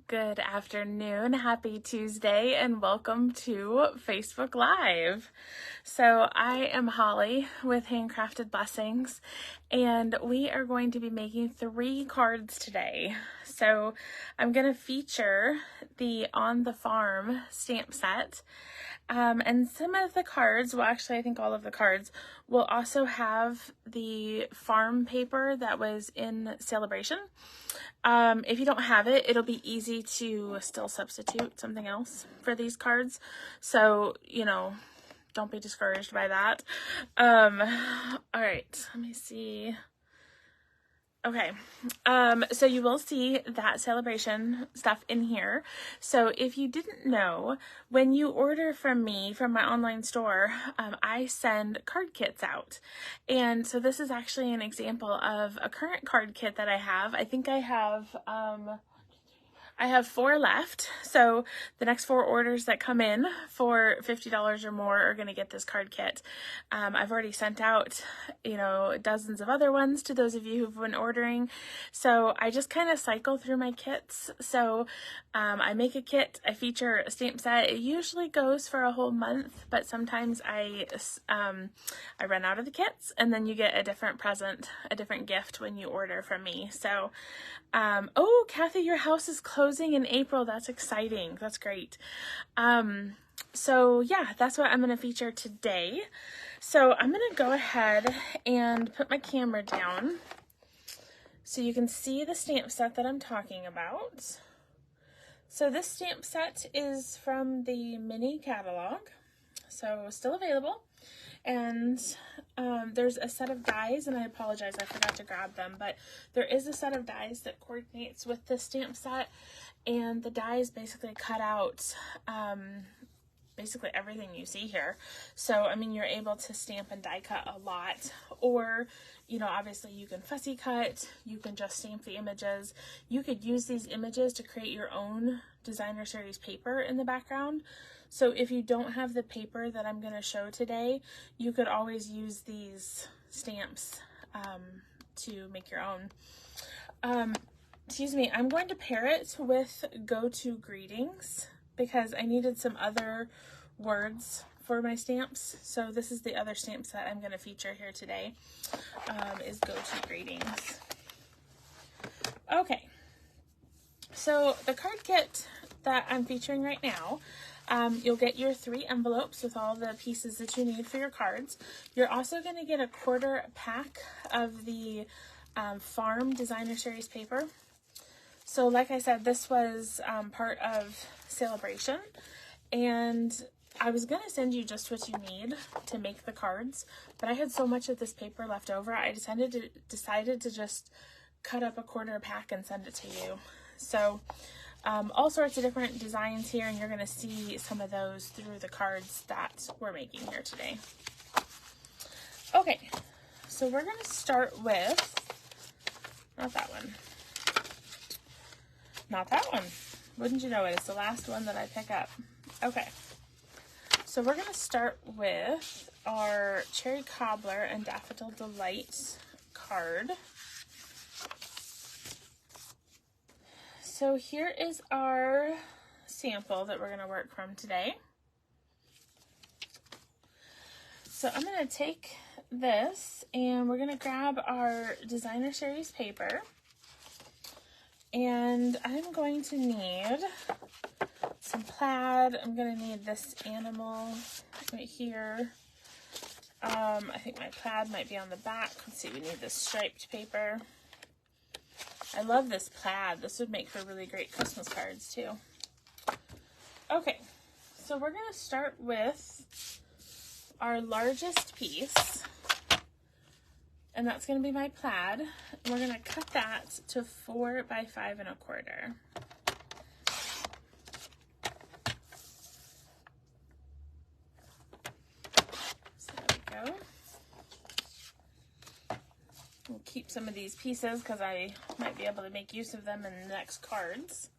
Good afternoon, happy Tuesday, and welcome to Facebook Live. So I am Holly with Handcrafted Blessings, and we are going to be making 3 cards today. So I'm going to feature the On the Farm stamp set, and some of the cards, well actually I think all of the cards, will also have the farm paper that was in Celebration. If you don't have it, it'll be easy to still substitute something else for these cards. So, don't be discouraged by that. All right, let me see. Okay, so you will see that Celebration stuff in here. So if you didn't know, when you order from me, from my online store, I send card kits out. And so this is actually an example of a current card kit that I have. I think I have 4 left, so the next 4 orders that come in for $50 or more are going to get this card kit. I've already sent out, dozens of other ones to those of you who've been ordering, so I just kind of cycle through my kits. So I make a kit, I feature a stamp set. It usually goes for a whole month, but sometimes I run out of the kits, and then you get a different present, a different gift when you order from me. So, oh, Kathy, your house is closing in April. That's exciting. That's great. So yeah, that's what I'm going to feature today. So I'm going to go ahead and put my camera down so you can see the stamp set that I'm talking about. So this stamp set is from the mini catalog, so still available. And there's a set of dies, and I apologize, I forgot to grab them, but there is a set of dies that coordinates with the stamp set, and the dies basically cut out basically everything you see here. So, I mean, you're able to stamp and die cut a lot, or, obviously you can fussy cut, you can just stamp the images. You could use these images to create your own designer series paper in the background. So if you don't have the paper that I'm going to show today, you could always use these stamps to make your own. Excuse me, I'm going to pair it with Go To Greetings because I needed some other words for my stamps. So this is the other stamp set I'm going to feature here today, is Go To Greetings. Okay, so the card kit that I'm featuring right now, you'll get your 3 envelopes with all the pieces that you need for your cards. You're also going to get a 1/4 pack of the Farm Designer Series paper. So like I said, this was part of Celebration, and I was going to send you just what you need to make the cards, but I had so much of this paper left over, I decided to just cut up a 1/4 pack and send it to you. So all sorts of different designs here, and you're going to see some of those through the cards that we're making here today. Okay, so we're going to start with, not that one. Wouldn't you know it, it's the last one that I pick up. Okay, so we're going to start with our Cherry Cobbler and Daffodil Delight card. So here is our sample that we're going to work from today. So I'm going to take this and we're going to grab our Designer Series paper. And I'm going to need some plaid. I'm going to need this animal right here. I think my plaid might be on the back. Let's see, we need this striped paper. I love this plaid. This would make for really great Christmas cards too. Okay, so we're going to start with our largest piece, and that's going to be my plaid. And we're going to cut that to 4 by 5 1/4. So there we go. We'll keep some of these pieces because I might be able to make use of them in the next cards.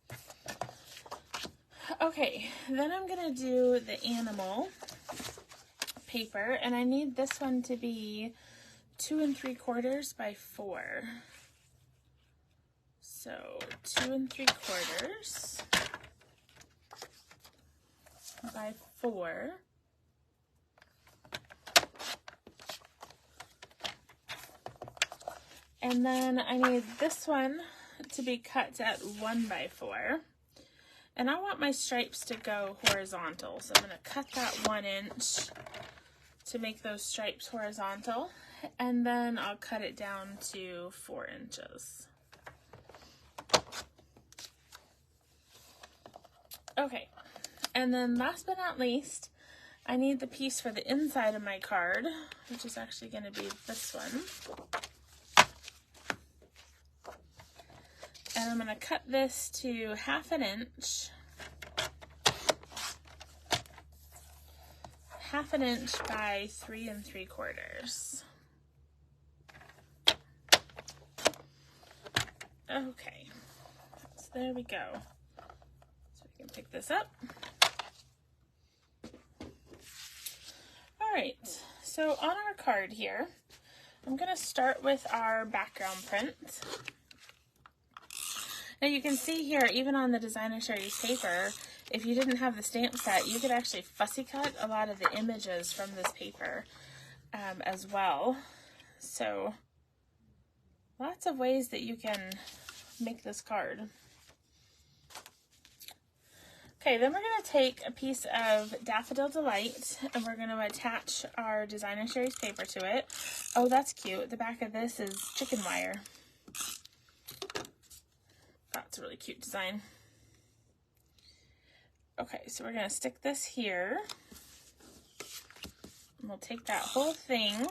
Okay, then I'm going to do the animal paper, and I need this one to be 2 3/4 by 4. So 2 3/4 by 4. And then I need this one to be cut at 1 by 4. And I want my stripes to go horizontal. So I'm going to cut that 1 inch to make those stripes horizontal. And then I'll cut it down to 4 inches. Okay. And then last but not least, I need the piece for the inside of my card, which is actually going to be this one. And I'm going to cut this to 1/2 inch. 1/2 inch by 3 3/4. Okay, so there we go. So we can pick this up. All right, so on our card here, I'm going to start with our background print. Now you can see here, even on the designer series paper, if you didn't have the stamp set, you could actually fussy cut a lot of the images from this paper as well. So lots of ways that you can make this card. Okay, then we're going to take a piece of Daffodil Delight and we're going to attach our designer series paper to it. Oh, that's cute. The back of this is chicken wire. That's a really cute design. Okay, so we're going to stick this here. And we'll take that whole thing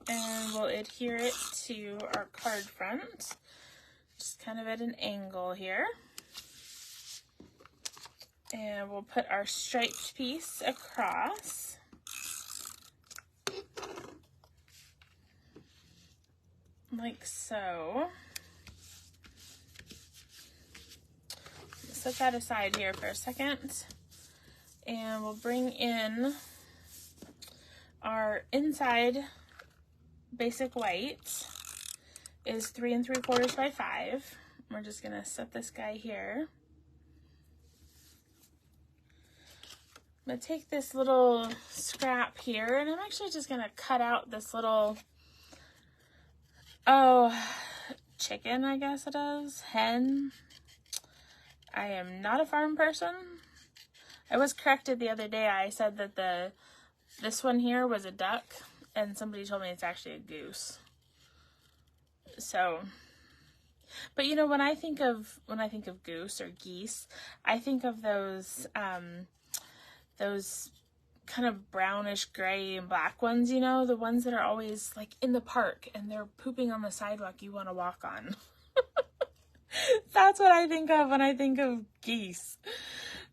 and we'll adhere it to our card front. Just kind of at an angle here. And we'll put our striped piece across. Like so. Set that aside here for a second. And we'll bring in our inside basic white is 3 3/4 by 5. We're just gonna set this guy here. I'm gonna take this little scrap here and I'm actually just gonna cut out this little, chicken, I guess it is, hen. I am not a farm person. I was corrected the other day. I said that this one here was a duck and somebody told me it's actually a goose. So, but you know, when I think of goose or geese, I think of those kind of brownish gray and black ones, you know, the ones that are always like in the park and they're pooping on the sidewalk you want to walk on. That's what I think of when I think of geese.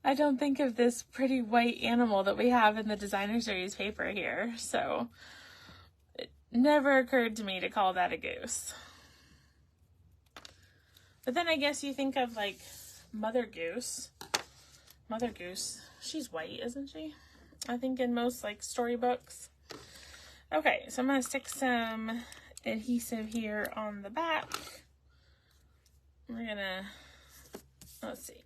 I don't think of this pretty white animal that we have in the designer series paper here. So it never occurred to me to call that a goose. But then I guess you think of like Mother Goose. Mother Goose, she's white, isn't she? I think in most like storybooks. Okay, so I'm going to stick some adhesive here on the back. We're going to, let's see.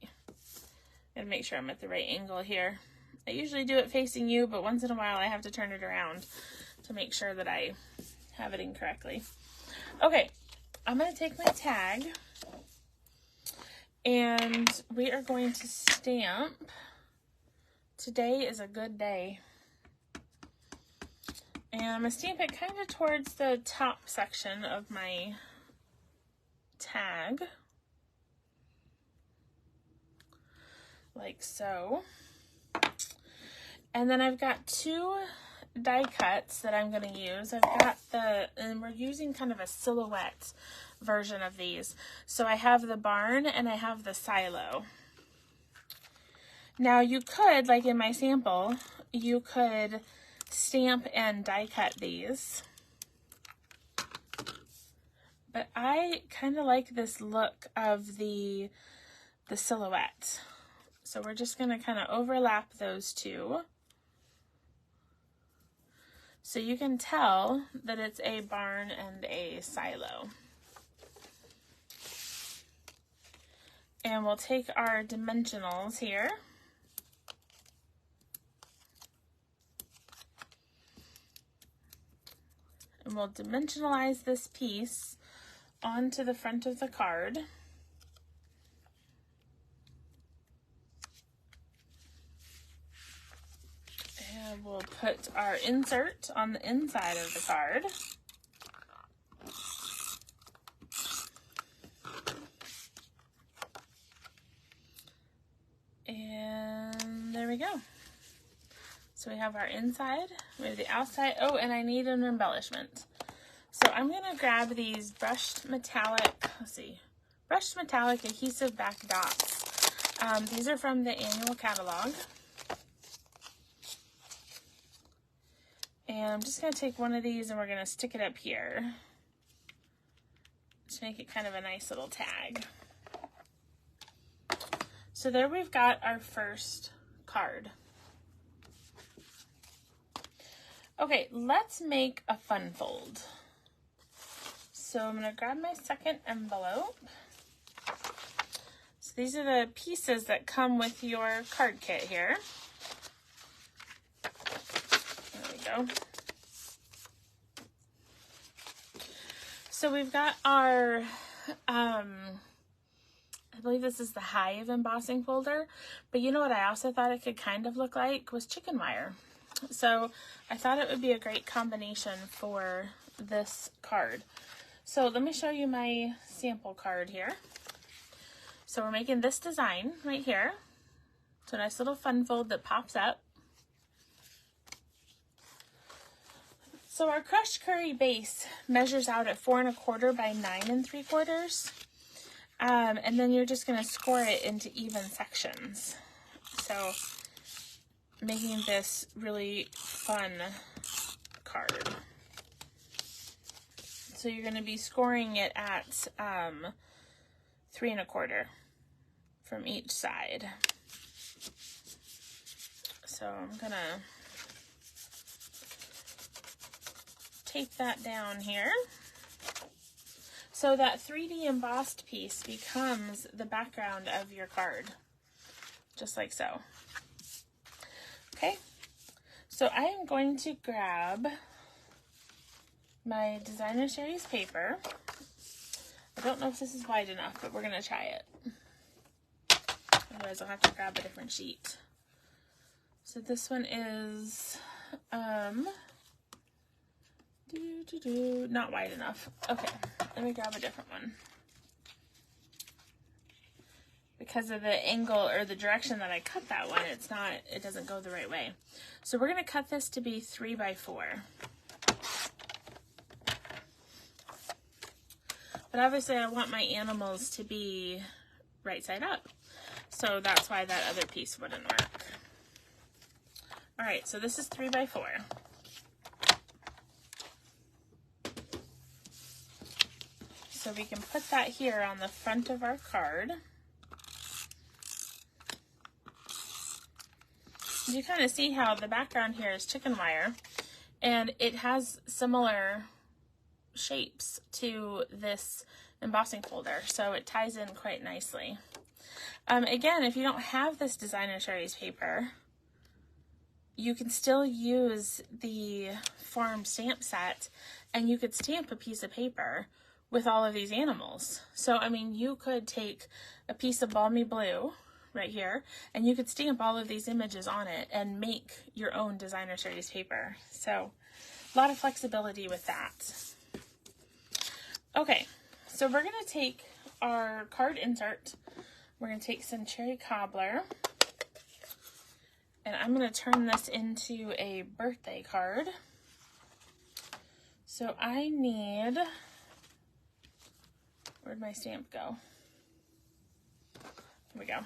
Gotta make sure I'm at the right angle here. I usually do it facing you, but once in a while I have to turn it around to make sure that I have it in correctly. Okay, I'm going to take my tag and we are going to stamp. Today is a good day. And I'm going to stamp it kind of towards the top section of my tag. Like so. And then I've got 2 die cuts that I'm going to use. I've got and we're using kind of a silhouette version of these. So I have the barn and I have the silo. Now you could, like in my sample, you could stamp and die cut these. But I kind of like this look of the silhouette. So we're just going to kind of overlap those 2. So you can tell that it's a barn and a silo. And we'll take our dimensionals here. And we'll dimensionalize this piece onto the front of the card. And we'll put our insert on the inside of the card. And there we go. So we have our inside, we have the outside. Oh, and I need an embellishment. So I'm going to grab these brushed metallic adhesive back dots. These are from the annual catalog. And I'm just going to take one of these and we're going to stick it up here to make it kind of a nice little tag. So there we've got our first card. Okay, let's make a fun fold. So I'm going to grab my second envelope. So these are the pieces that come with your card kit here. There we go. So we've got our, I believe this is the Hive embossing folder, but you know what I also thought it could kind of look like was chicken wire. So I thought it would be a great combination for this card. So let me show you my sample card here. So we're making this design right here. It's a nice little fun fold that pops up. So our crushed curry base measures out at 4 1/4 by 9 3/4. And then you're just going to score it into even sections. So making this really fun card. So you're going to be scoring it at 3 1/4 from each side. So I'm going to tape that down here. So that 3D embossed piece becomes the background of your card, just like so. Okay, so I am going to grab my designer series paper. I don't know if this is wide enough, but we're going to try it. Otherwise I'll have to grab a different sheet. So this one is not wide enough. Okay, let me grab a different one. Because of the angle or the direction that I cut that one, it doesn't go the right way. So we're going to cut this to be 3 by 4. But obviously I want my animals to be right side up. So that's why that other piece wouldn't work. All right, so this is 3 by 4. So we can put that here on the front of our card. You kind of see how the background here is chicken wire, and it has similar shapes to this embossing folder, so it ties in quite nicely. Again, if you don't have this designer series paper, you can still use the farm stamp set, and you could stamp a piece of paper with all of these animals. So, I mean, you could take a piece of balmy blue right here, and you could stamp all of these images on it and make your own designer series paper. So, a lot of flexibility with that. Okay, so we're going to take our card insert. We're going to take some cherry cobbler, and I'm going to turn this into a birthday card. So I need, where'd my stamp go? Here we go.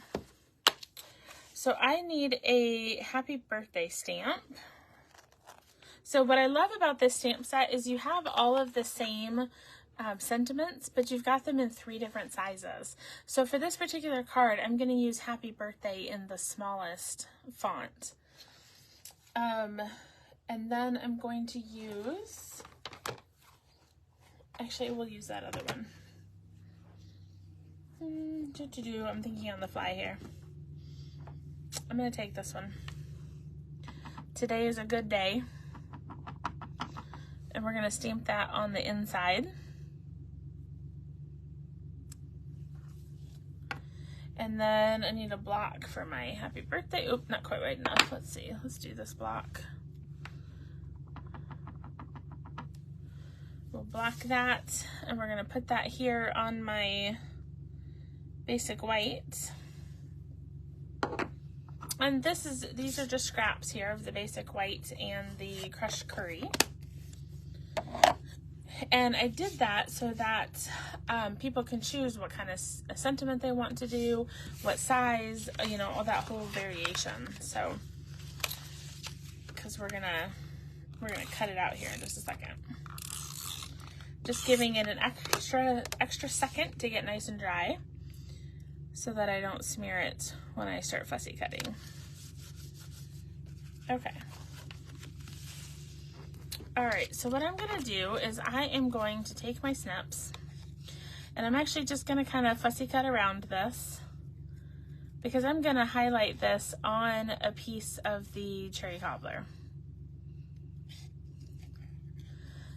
So I need a happy birthday stamp. So what I love about this stamp set is you have all of the same sentiments, but you've got them in 3 different sizes. So for this particular card, I'm going to use happy birthday in the smallest font. And then I'm going to use, actually we'll use that other one. I'm thinking on the fly here. I'm going to take this one. Today is a good day. And we're going to stamp that on the inside. And then I need a block for my happy birthday. Oop, not quite wide enough. Let's see. Let's do this block. We'll block that, and we're going to put that here on my basic white. And these are just scraps here of the basic white and the crushed curry. And I did that so that people can choose what kind of sentiment they want to do, what size, you know, all that whole variation. So, because we're gonna cut it out here in just a second. Just giving it an extra second to get nice and dry, so that I don't smear it when I start fussy cutting. Okay. All right, so what I'm gonna do is I am going to take my snips, and I'm actually just gonna kind of fussy cut around this, because I'm gonna highlight this on a piece of the cherry cobbler.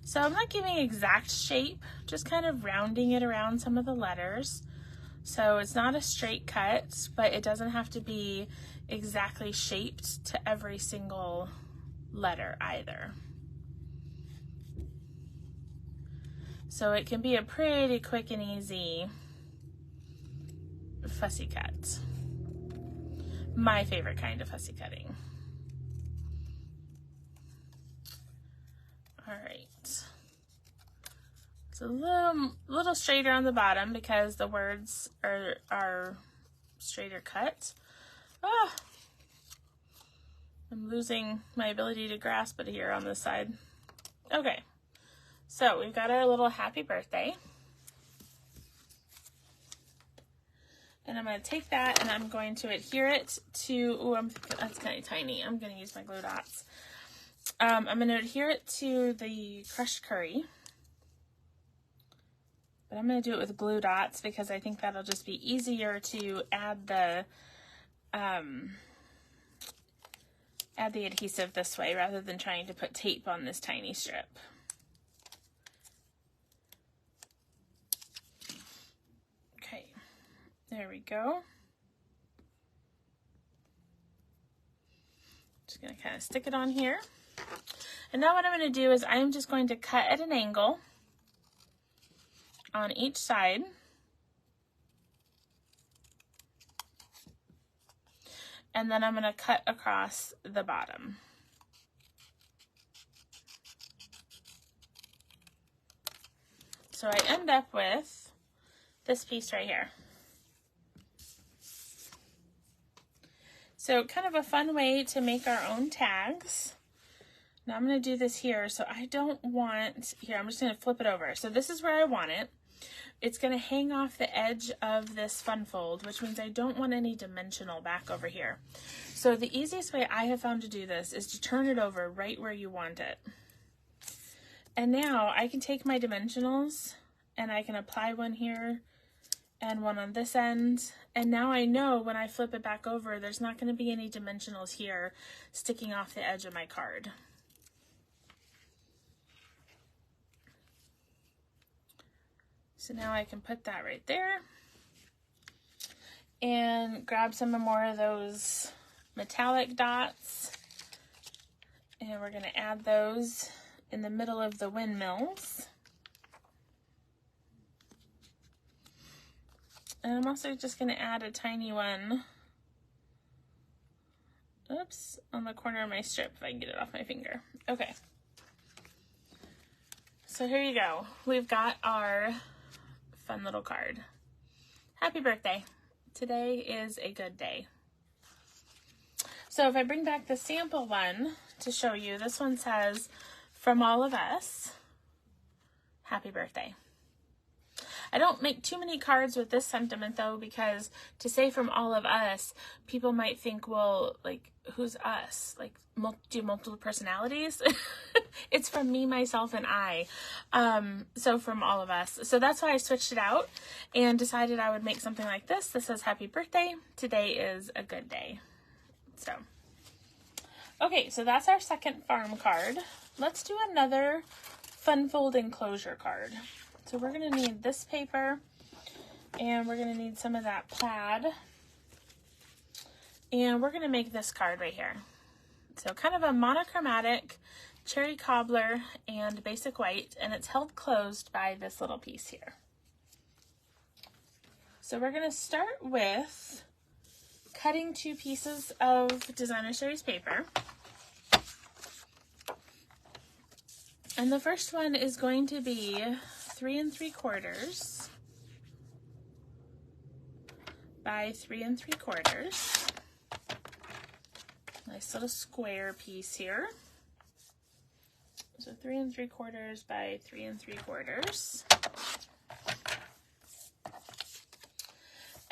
So I'm not giving exact shape, just kind of rounding it around some of the letters. So it's not a straight cut, but it doesn't have to be exactly shaped to every single letter either. So it can be a pretty quick and easy fussy cut. My favorite kind of fussy cutting. All right. It's a little straighter on the bottom because the words are straighter cut. Ah, I'm losing my ability to grasp it here on this side. Okay. So we've got our little happy birthday. And I'm going to take that and I'm going to adhere it to, that's kind of tiny. I'm going to use my glue dots. I'm going to adhere it to the crushed curry. But I'm going to do it with glue dots because I think that'll just be easier to add the adhesive this way rather than trying to put tape on this tiny strip. Okay, there we go. Just going to kind of stick it on here. And now what I'm going to do is I'm just going to cut at an angle on each side. And then I'm going to cut across the bottom. So I end up with this piece right here. So kind of a fun way to make our own tags. Now I'm going to do this here, so I don't want, here, I'm just going to flip it over. So this is where I want it. It's going to hang off the edge of this fun fold, which means I don't want any dimensional back over here. So the easiest way I have found to do this is to turn it over right where you want it. And now I can take my dimensionals and I can apply one here and one on this end. And now I know when I flip it back over, there's not going to be any dimensionals here sticking off the edge of my card. So now I can put that right there and grab some more of those metallic dots, and we're going to add those in the middle of the windmills. And I'm also just going to add a tiny one, oops, on the corner of my strip if I can get it off my finger. Okay. So here you go. We've got our fun little card. Happy birthday. Today is a good day. So if I bring back the sample one to show you, this one says, from all of us, happy birthday. I don't make too many cards with this sentiment though, because to say from all of us, people might think, well, like, who's us? Like, do multiple personalities? It's from me, myself, and I. So from all of us. So that's why I switched it out and decided I would make something like this. This says happy birthday. Today is a good day. So, okay, so that's our second farm card. Let's do another fun fold enclosure card. So we're going to need this paper, and we're going to need some of that plaid, and we're going to make this card right here. So kind of a monochromatic cherry cobbler and basic white, and it's held closed by this little piece here. So we're going to start with cutting 2 pieces of designer series paper. And the first one is going to be 3 3/4 by 3 3/4. Nice little square piece here. So 3 3/4 by 3 3/4.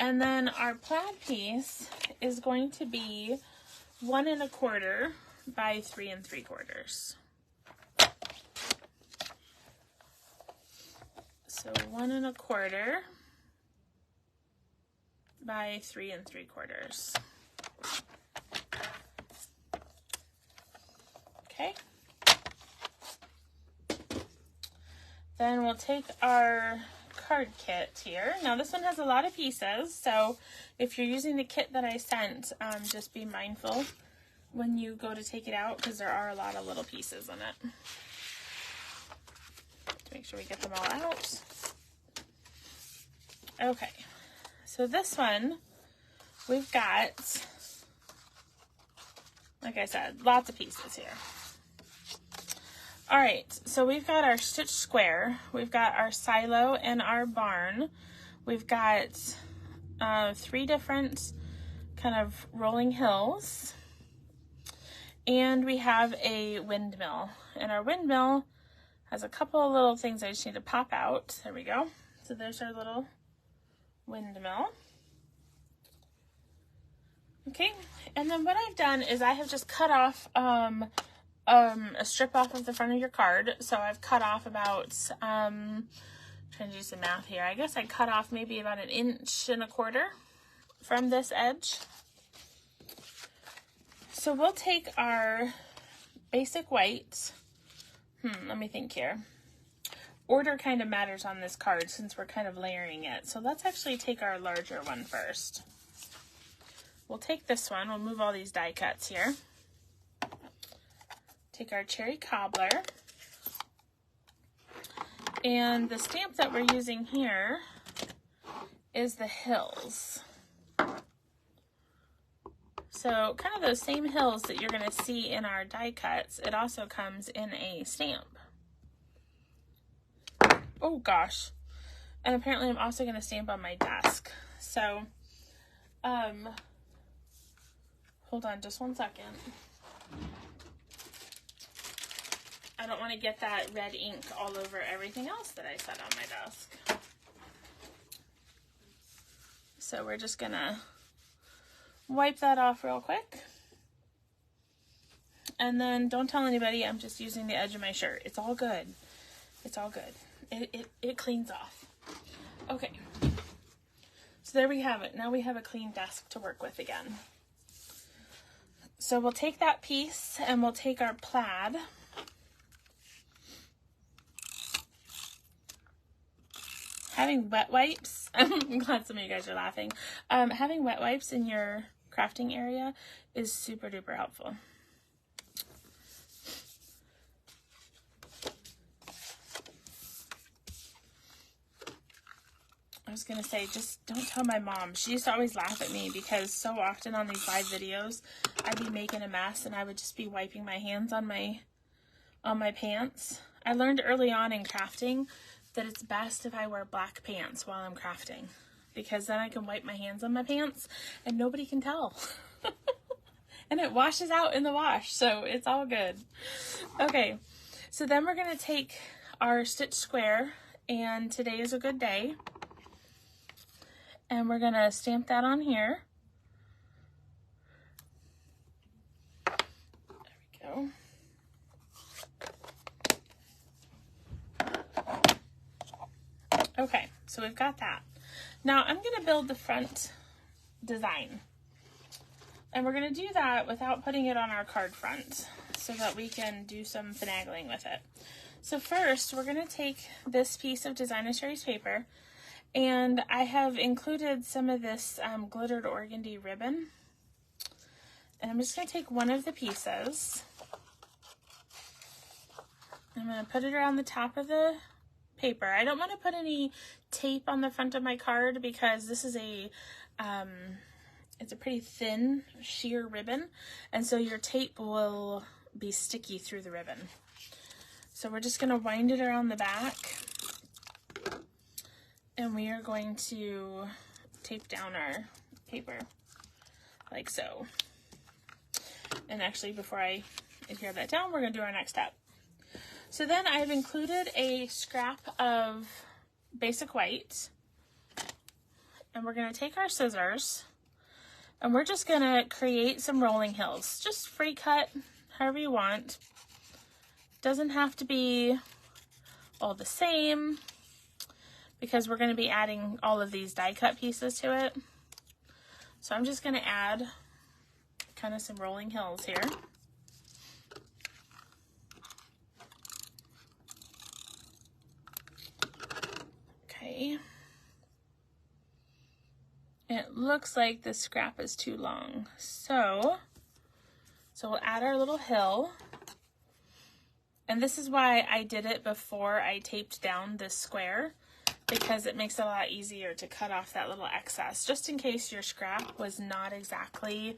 And then our plaid piece is going to be 1 1/4 by 3 3/4. So 1 1/4 by 3 3/4. Okay. Then we'll take our card kit here. Now this one has a lot of pieces, so if you're using the kit that I sent, just be mindful when you go to take it out, because there are a lot of little pieces in it. Make sure we get them all out. Okay, so this one, we've got, like I said, lots of pieces here. All right, so we've got our stitch square, we've got our silo and our barn, we've got 3 different kind of rolling hills, and we have a windmill. And our windmill has a couple of little things I just need to pop out. There we go. So there's our little windmill. Okay, and then what I've done is I have just cut off a strip off of the front of your card. So I've cut off about, trying to do some math here. I guess I cut off maybe about 1 1/4 inches from this edge. So we'll take our basic white. Let me think here. Order kind of matters on this card since we're kind of layering it. So let's actually take our larger one first. We'll take this one. We'll move all these die cuts here. Take our cherry cobbler. And the stamp that we're using here is the hills. So kind of those same hills that you're going to see in our die cuts, it also comes in a stamp. Oh gosh. And apparently I'm also going to stamp on my desk. So, hold on just 1 second. I don't want to get that red ink all over everything else that I set on my desk. So we're just going to wipe that off real quick. And then don't tell anybody I'm just using the edge of my shirt. It's all good. It's all good. It cleans off. Okay. So there we have it. Now we have a clean desk to work with again. So we'll take that piece and we'll take our plaid. Having wet wipes, I'm glad some of you guys are laughing. Having wet wipes in your crafting area is super duper helpful. I was going to say, just don't tell my mom. She used to always laugh at me because so often on these live videos, I'd be making a mess and I would just be wiping my hands on my pants. I learned early on in crafting that it's best if I wear black pants while I'm crafting, because then I can wipe my hands on my pants and nobody can tell. And it washes out in the wash, so it's all good. Okay, so then we're going to take our stitch square and today is a good day. And we're gonna stamp that on here. There we go. Okay, so we've got that. Now I'm gonna build the front design. And we're gonna do that without putting it on our card front so that we can do some finagling with it. So first, we're gonna take this piece of Designer Series paper, and I have included some of this glittered organdy ribbon. And I'm just gonna take one of the pieces. I'm gonna put it around the top of the paper. I don't wanna put any tape on the front of my card because this is a, it's a pretty thin sheer ribbon, and so your tape will be sticky through the ribbon. So we're just gonna wind it around the back, and we are going to tape down our paper like so. And actually, before I adhere that down, we're gonna do our next step. So then I've included a scrap of basic white, and we're gonna take our scissors, and we're just gonna create some rolling hills. Just free cut, however you want. Doesn't have to be all the same, because we're going to be adding all of these die cut pieces to it. So I'm just going to add kind of some rolling hills here. Okay. It looks like this scrap is too long. So we'll add our little hill. And this is why I did it before I taped down this square, because it makes it a lot easier to cut off that little excess, just in case your scrap was not exactly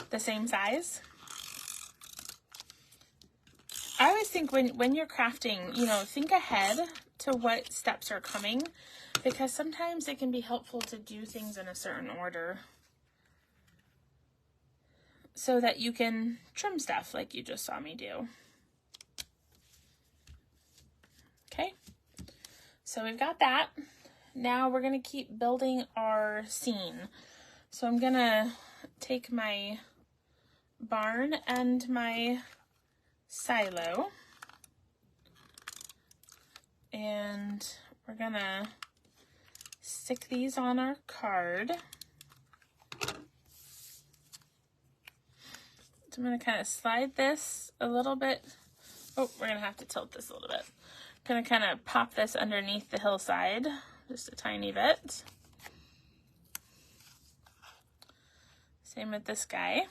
the same size. I always think when you're crafting, you know, think ahead to what steps are coming, because sometimes it can be helpful to do things in a certain order so that you can trim stuff like you just saw me do. Okay, so we've got that. Now we're gonna keep building our scene. So I'm gonna take my barn and my silo, and we're gonna stick these on our card. So I'm gonna kind of slide this a little bit. Oh, we're gonna have to tilt this a little bit. Gonna kind of pop this underneath the hillside, just a tiny bit. Same with this guy.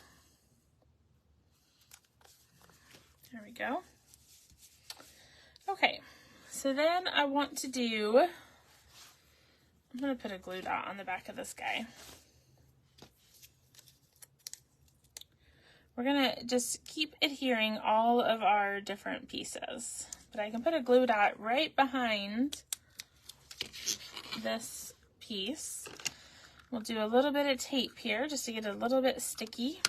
There we go. Okay, so then I want to do, I'm gonna put a glue dot on the back of this guy. We're gonna just keep adhering all of our different pieces. But I can put a glue dot right behind this piece. We'll do a little bit of tape here just to get it a little bit sticky.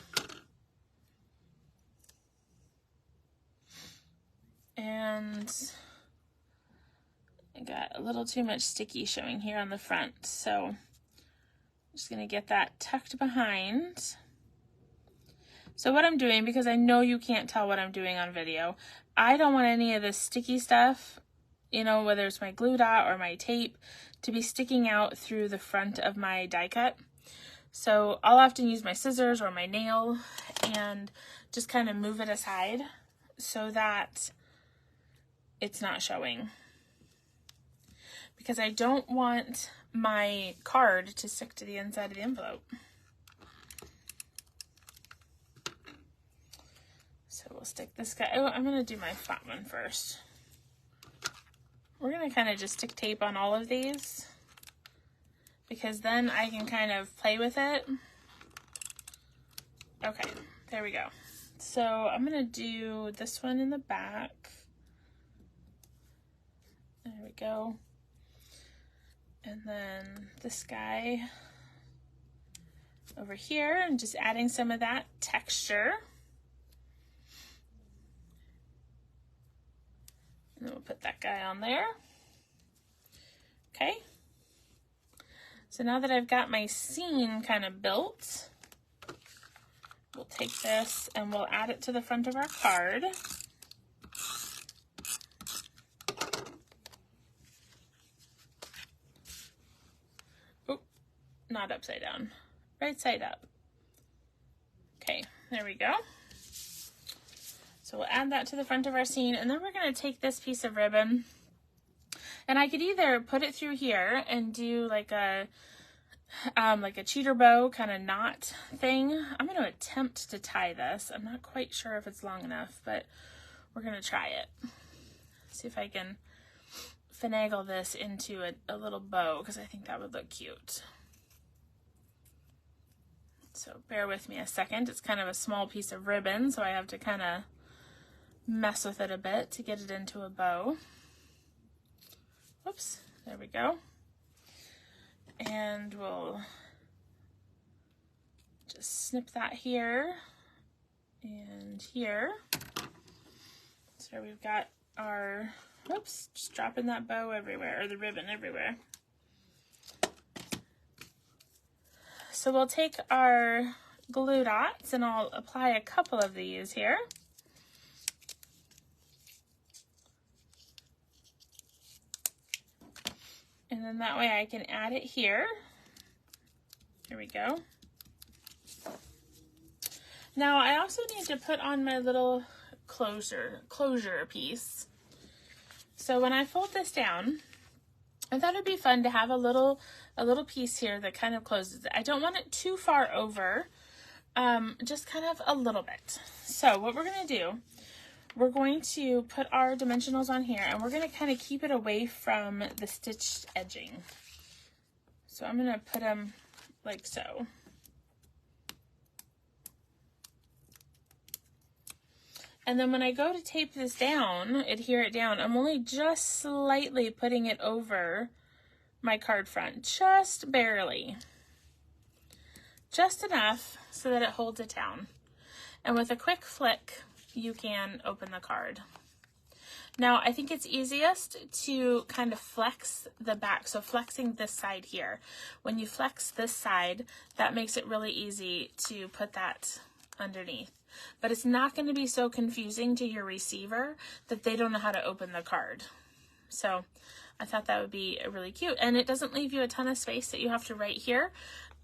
And I got a little too much sticky showing here on the front, so I'm just gonna get that tucked behind. So what I'm doing, because I know you can't tell what I'm doing on video, I don't want any of this sticky stuff, you know, whether it's my glue dot or my tape, to be sticking out through the front of my die cut. So I'll often use my scissors or my nail and just kind of move it aside so that it's not showing. Because I don't want my card to stick to the inside of the envelope. So we'll stick this guy. Oh, I'm gonna do my flat one first. We're gonna kind of just stick tape on all of these, because then I can kind of play with it. Okay, there we go. So I'm gonna do this one in the back. There we go. And then this guy over here, and just adding some of that texture. And then we'll put that guy on there. Okay. So now that I've got my scene kind of built, we'll take this and we'll add it to the front of our card. Oh, not upside down, right side up. Okay, there we go. So we'll add that to the front of our scene, and then we're going to take this piece of ribbon, and I could either put it through here and do like a cheater bow kind of knot thing. I'm going to attempt to tie this. I'm not quite sure if it's long enough, but we're going to try it. See if I can finagle this into a little bow, because I think that would look cute. So bear with me a second. It's kind of a small piece of ribbon, so I have to kind of mess with it a bit to get it into a bow. Whoops, there we go. And we'll just snip that here and here. So we've got our, whoops, just dropping that bow everywhere, or the ribbon everywhere. So we'll take our glue dots, and I'll apply a couple of these here. And then that way I can add it here. Here we go. Now I also need to put on my little closure piece. So when I fold this down, I thought it'd be fun to have a little piece here that kind of closes it. I don't want it too far over, just kind of a little bit. So what we're gonna do, we're going to put our dimensionals on here, and we're going to kind of keep it away from the stitched edging. So I'm going to put them like so. And then when I go to tape this down, adhere it down, I'm only just slightly putting it over my card front, just barely. Just enough so that it holds it down. And with a quick flick, you can open the card. Now, I think it's easiest to kind of flex the back. So flexing this side here. When you flex this side, that makes it really easy to put that underneath. But it's not going to be so confusing to your receiver that they don't know how to open the card. So I thought that would be really cute. And it doesn't leave you a ton of space that you have to write here.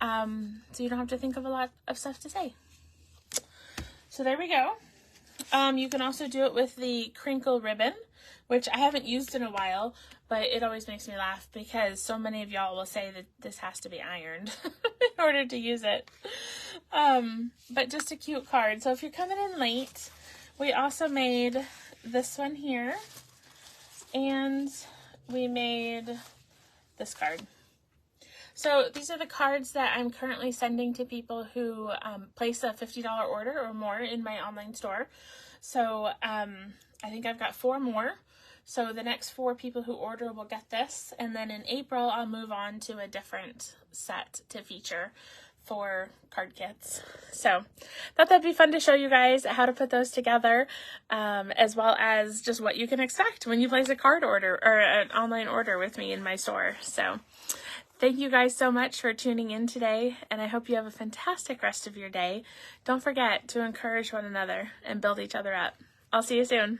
So you don't have to think of a lot of stuff to say. So there we go. You can also do it with the crinkle ribbon, which I haven't used in a while, but it always makes me laugh because so many of y'all will say that this has to be ironed in order to use it. But just a cute card. So if you're coming in late, we also made this one here, and we made this card. So these are the cards that I'm currently sending to people who place a $50 order or more in my online store. So I think I've got 4 more. So the next 4 people who order will get this. And then in April, I'll move on to a different set to feature for card kits. So thought that'd be fun to show you guys how to put those together, as well as just what you can expect when you place a card order or an online order with me in my store. So thank you guys so much for tuning in today, and I hope you have a fantastic rest of your day. Don't forget to encourage one another and build each other up. I'll see you soon.